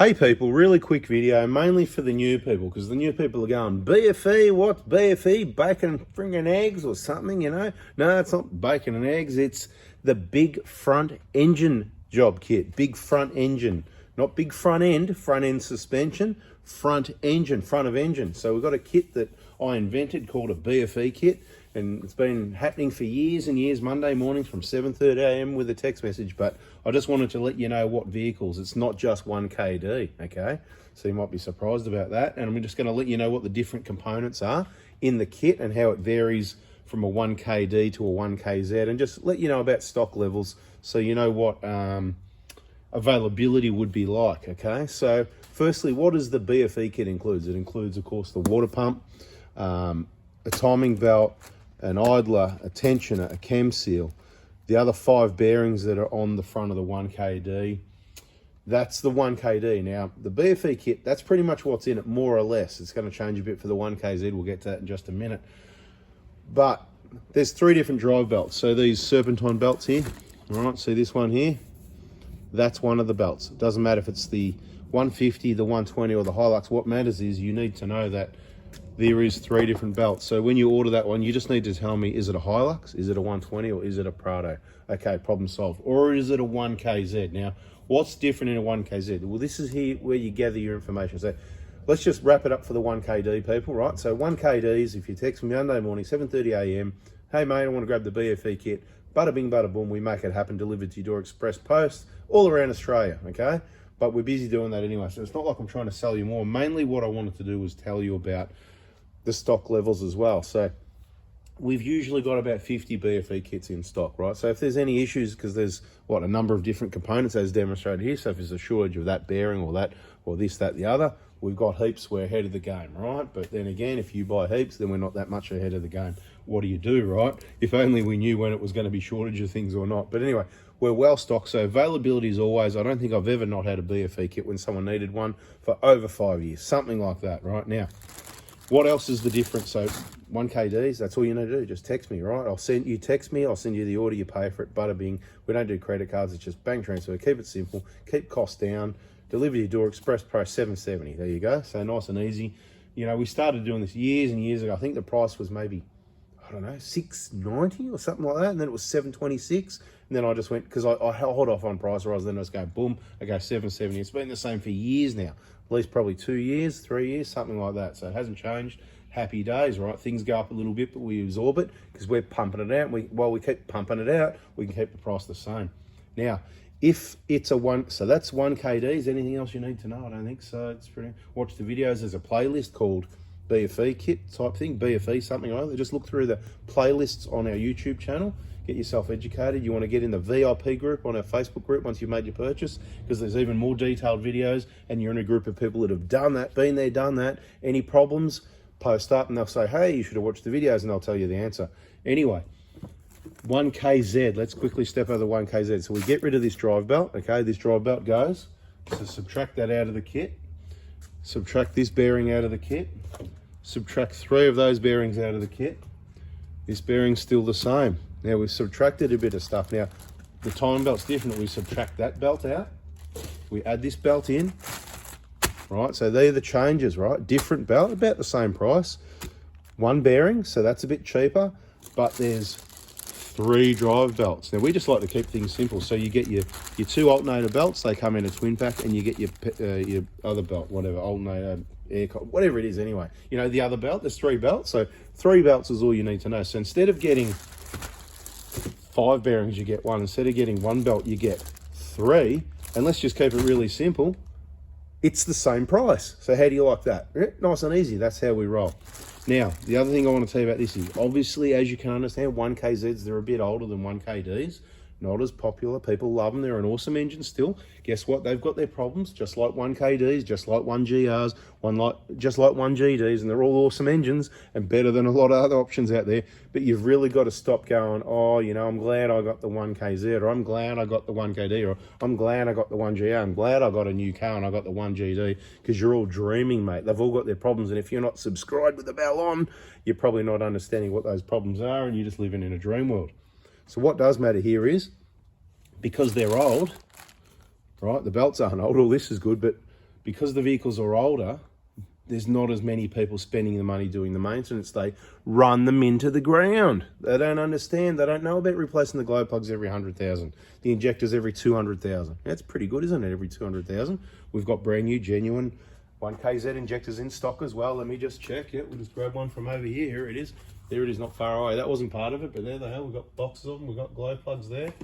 Hey people, really quick video, mainly for the new people, because the new people are going, B.F.E, what's B.F.E, bacon and friggin' eggs or something, you know? No, it's not bacon and eggs, it's the big front engine job kit, big front engine, not big front end suspension, front engine, front of engine. So we've got a kit that I invented called a B.F.E kit, and it's been happening for years and years, Monday mornings from 7:30 a.m. with a text message. But I just wanted to let you know what vehicles, it's not just 1KD, okay? So you might be surprised about that. And I'm just gonna let you know what the different components are in the kit and how it varies from a 1KD to a 1KZ, and just let you know about stock levels so you know what availability would be like, okay? So firstly, what does the B.F.E kit includes? It includes, of course, the water pump, a timing belt, an idler, a tensioner, a cam seal, the other 5 bearings that are on the front of the 1KD. That's the 1KD. Now, the B.F.E kit, that's pretty much what's in it, more or less. It's going to change a bit for the 1KZ. We'll get to that in just a minute. But there's 3 different drive belts. So these serpentine belts here, all right, see this one here? That's one of the belts. It doesn't matter if it's the 150, the 120, or the Hilux. What matters is you need to know that there is 3 different belts. So when you order that one, you just need to tell me, is it a Hilux, is it a 120, or is it a Prado? Okay, problem solved. Or is it a 1KZ? Now, what's different in a 1KZ? Well, this is here where you gather your information. So let's just wrap it up for the 1KD people, right? So 1KDs, if you text me Monday morning, 7:30 a.m, hey mate, I want to grab the B.F.E kit, bada bing, bada boom, we make it happen, delivered to your door, express post, all around Australia, okay? But we're busy doing that anyway, so it's not like I'm trying to sell you more. Mainly what I wanted to do was tell you about the stock levels as well. So we've usually got about 50 B.F.E kits in stock, right? So if there's any issues, because there's a number of different components as demonstrated here. So if there's a shortage of that bearing or that, or this, that, the other, we've got heaps, we're ahead of the game, right? But then again, if you buy heaps, then we're not that much ahead of the game. What do you do, right? If only we knew when it was going to be shortage of things or not. But anyway, we're well stocked. So availability is always, I don't think I've ever not had a B.F.E kit when someone needed one for over 5 years, something like that, right? Now, what else is the difference? So 1KDs, that's all you need to do. Just text me, right? You text me, I'll send you the order, you pay for it, bada bing. We don't do credit cards, it's just bank transfer. Keep it simple, keep costs down, deliver to your door, express price $7.70. There you go. So nice and easy. You know, we started doing this years and years ago. I think the price was maybe, I don't know, $6.90 or something like that. And then it was $7.26. And then I just went, because I held off on price rise, then I just go boom, I go $7.70. It's been the same for years now. At least probably 2 years, 3 years, something like that. So it hasn't changed. Happy days, right? Things go up a little bit, but we absorb it because we're pumping it out. While we keep pumping it out, we can keep the price the same. Now, if it's so that's 1KDs. Anything else you need to know? I don't think so. It's pretty. Watch the videos. There's a playlist called B.F.E kit type thing, B.F.E something like that. Just look through the playlists on our YouTube channel. Get yourself educated. You want to get in the VIP group on our Facebook group once you've made your purchase, because there's even more detailed videos and you're in a group of people that have done that, been there, done that. Any problems, post up and they'll say, hey, you should have watched the videos, and they'll tell you the answer. Anyway, 1KZ, let's quickly step over the 1KZ. So we get rid of this drive belt, okay? This drive belt goes. So subtract that out of the kit. Subtract this bearing out of the kit. Subtract 3 of those bearings out of the kit. This bearing's still the same. Now we've subtracted a bit of stuff. Now the timing belt's different. We subtract that belt out. We add this belt in, right? So they're the changes, right? Different belt, about the same price. 1 bearing, so that's a bit cheaper, but there's 3 drive belts. Now we just like to keep things simple. So you get your 2 alternator belts, they come in a twin pack, and you get your other belt, whatever, alternator, whatever it is anyway. You know, the other belt, there's 3 belts. So 3 belts is all you need to know. So instead of getting 5 bearings, you get 1. Instead of getting 1 belt, you get 3. And let's just keep it really simple. It's the same price. So how do you like that? Nice and easy. That's how we roll. Now, the other thing I want to tell you about this is, obviously, as you can understand, 1KZs, they're a bit older than 1KDs. Not as popular. People love them. They're an awesome engine still. Guess what? They've got their problems, just like 1KDs, just like 1GRs, just like 1GDs, and they're all awesome engines and better than a lot of other options out there. But you've really got to stop going, oh, you know, I'm glad I got the 1KZ, or I'm glad I got the 1KD, or I'm glad I got the 1GR, I'm glad I got a new car and I got the 1GD, because you're all dreaming, mate. They've all got their problems, and if you're not subscribed with the bell on, you're probably not understanding what those problems are, and you're just living in a dream world. So what does matter here is, because they're old, right, the belts aren't old, all this is good, but because the vehicles are older, there's not as many people spending the money doing the maintenance. They run them into the ground. They don't understand. They don't know about replacing the glow plugs every 100,000. The injectors every 200,000. That's pretty good, isn't it? Every 200,000. We've got brand new, genuine 1KZ injectors in stock as well. Let me just check. Yeah, we'll just grab one from over here. Here it is. There it is, not far away. That wasn't part of it, but there they are. We've got boxes of them. We've got glow plugs there.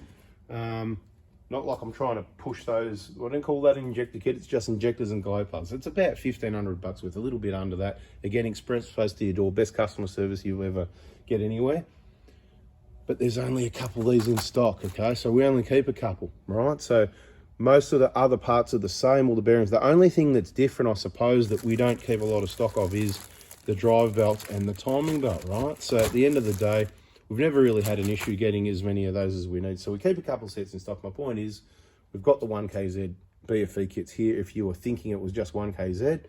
Not like I'm trying to push those. I don't call that an injector kit. It's just injectors and glow plugs. It's about $1,500 worth, a little bit under that. Again, express post to your door. Best customer service you'll ever get anywhere. But there's only a couple of these in stock, okay? So we only keep a couple, right? So most of the other parts are the same, all the bearings. The only thing that's different, I suppose, that we don't keep a lot of stock of is the drive belt and the timing belt, right? So at the end of the day, we've never really had an issue getting as many of those as we need. So we keep a couple of sets in stock. My point is, we've got the 1KZ B.F.E kits here if you were thinking it was just 1KZ.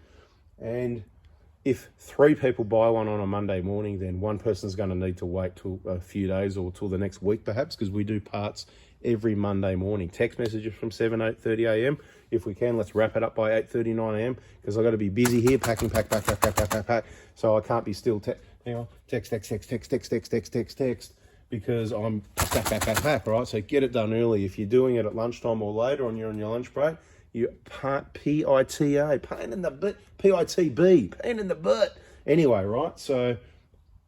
And if 3 people buy one on a Monday morning, then one person's going to need to wait till a few days or till the next week perhaps, because we do parts every Monday morning. Text messages from 8:30 a.m. If we can, let's wrap it up by 8:39 a.m. because I've got to be busy here, pack. So I can't be still text, because I'm pack, right? So get it done early. If you're doing it at lunchtime or later and you're on your lunch break, you PITA, pain in the butt, PITB, pain in the butt. Anyway, right? So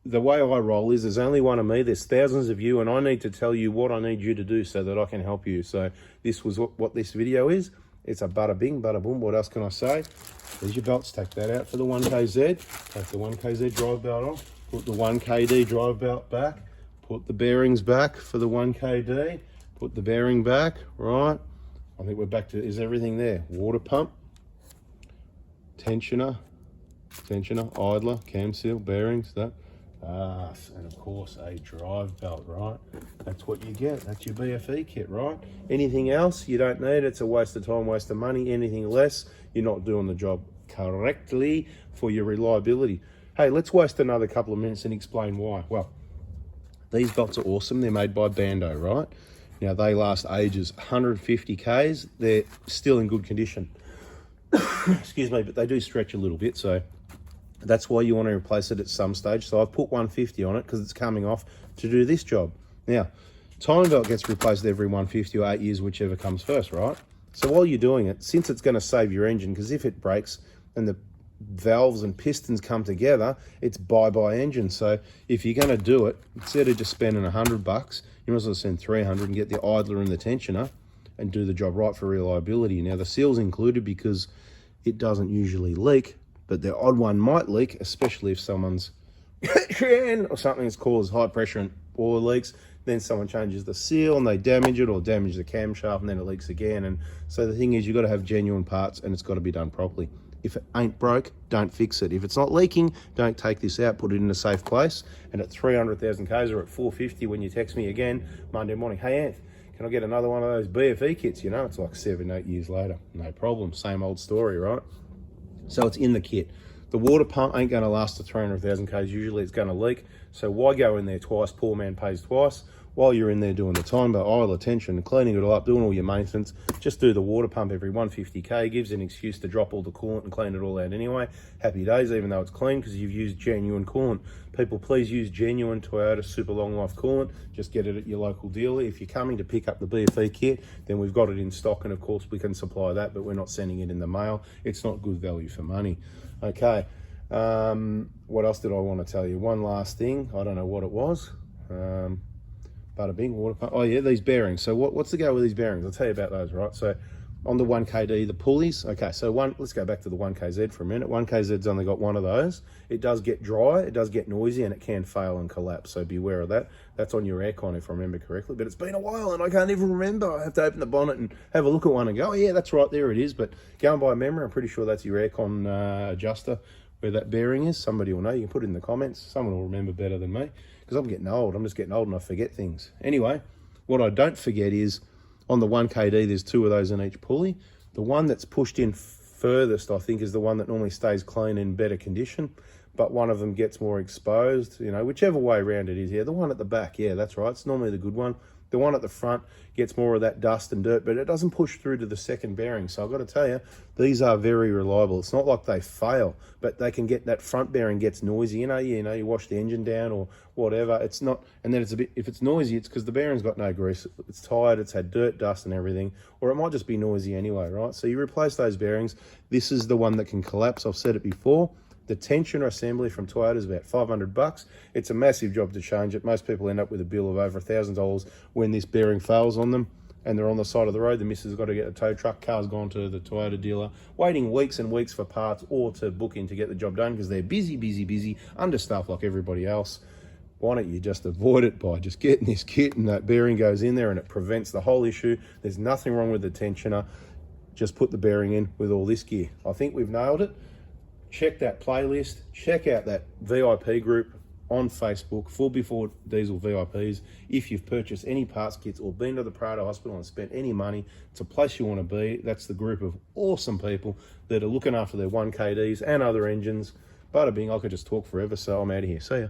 the way I roll is there's only one of me, there's thousands of you, and I need to tell you what I need you to do so that I can help you. So this was what this video is. It's a bada bing, bada boom. What else can I say? There's your belts. Take that out for the 1KZ. Take the 1KZ drive belt off. Put the 1KD drive belt back. Put the bearings back for the 1KD. Put the bearing back, right? I think we're back to, is everything there? Water pump, tensioner, idler, cam seal, bearings, that. And of course a drive belt, right? That's what you get. That's your B.F.E kit, right? Anything else you don't need, it's a waste of time, waste of money. Anything less, you're not doing the job correctly for your reliability. Hey, let's waste another couple of minutes and explain why. Well, these belts are awesome. They're made by Bando, right? Now they last ages, 150 Ks. They're still in good condition. Excuse me, but they do stretch a little bit, so that's why you want to replace it at some stage. So I've put 150 on it because it's coming off to do this job. Now, timing belt gets replaced every 150 or 8 years, whichever comes first, right? So while you're doing it, since it's going to save your engine, because if it breaks and the valves and pistons come together, it's bye-bye engine. So if you're going to do it, instead of just spending $100, you might as well spend 300 and get the idler and the tensioner and do the job right for reliability. Now the seal's included because it doesn't usually leak, but the odd one might leak, especially if someone's or something that's caused high pressure and oil leaks. Then someone changes the seal and they damage it or damage the camshaft and then it leaks again. And so the thing is, you've got to have genuine parts and it's got to be done properly. If it ain't broke, don't fix it. If it's not leaking, don't take this out, put it in a safe place. And at 300,000 Ks or at 450 when you text me again Monday morning, hey Anth, can I get another one of those B.F.E kits? You know, it's like 7, 8 years later. No problem, same old story, right? So it's in the kit. The water pump ain't gonna last to 300,000 Ks. Usually it's gonna leak. So why go in there twice? Poor man pays twice. While you're in there doing the time belt, oil, attention, cleaning it all up, doing all your maintenance, just do the water pump every 150K. Gives an excuse to drop all the coolant and clean it all out anyway. Happy days, even though it's clean because you've used genuine coolant. People, please use genuine Toyota super long life coolant. Just get it at your local dealer. If you're coming to pick up the B.F.E kit, then we've got it in stock, and of course we can supply that, but we're not sending it in the mail. It's not good value for money. Okay, what else did I want to tell you? One last thing, I don't know what it was. Bada bing, water pump. Oh yeah, these bearings. So what's the go with these bearings? I'll tell you about those, right? So on the 1KD, the pulleys. Okay, so let's go back to the 1KZ for a minute. 1KZ's only got one of those. It does get dry, it does get noisy, and it can fail and collapse. So beware of that. That's on your aircon if I remember correctly. But it's been a while and I can't even remember. I have to open the bonnet and have a look at one and go, oh yeah, that's right, there it is. But going by memory, I'm pretty sure that's your aircon adjuster where that bearing is. Somebody will know. You can put it in the comments. Someone will remember better than me. Because I'm getting old. I'm just getting old and I forget things. Anyway, what I don't forget is on the 1KD, there's 2 of those in each pulley. The one that's pushed in furthest, I think, is the one that normally stays clean in better condition, but one of them gets more exposed, you know, whichever way around it is. Yeah, the one at the back, yeah, that's right. It's normally the good one. The one at the front gets more of that dust and dirt, but it doesn't push through to the second bearing. So I've got to tell you, these are very reliable. It's not like they fail, but they can get, that front bearing gets noisy. You wash the engine down or whatever. It's not, and then it's a bit, if it's noisy, it's because the bearing's got no grease. It's tired, it's had dirt, dust and everything, or it might just be noisy anyway, right? So you replace those bearings. This is the one that can collapse. I've said it before. The tensioner assembly from Toyota is about $500. It's a massive job to change it. Most people end up with a bill of over $1,000 when this bearing fails on them and they're on the side of the road. The missus has got to get a tow truck, car's gone to the Toyota dealer, waiting weeks and weeks for parts or to book in to get the job done because they're busy, understaffed like everybody else. Why don't you just avoid it by just getting this kit and that bearing goes in there and it prevents the whole issue. There's nothing wrong with the tensioner. Just put the bearing in with all this gear. I think we've nailed it. Check that playlist, check out that VIP group on Facebook, Full Before Diesel VIPs. If you've purchased any parts kits or been to the Prado Hospital and spent any money, it's a place you want to be. That's the group of awesome people that are looking after their 1KDs and other engines. Bada bing, I could just talk forever, so I'm out of here. See ya.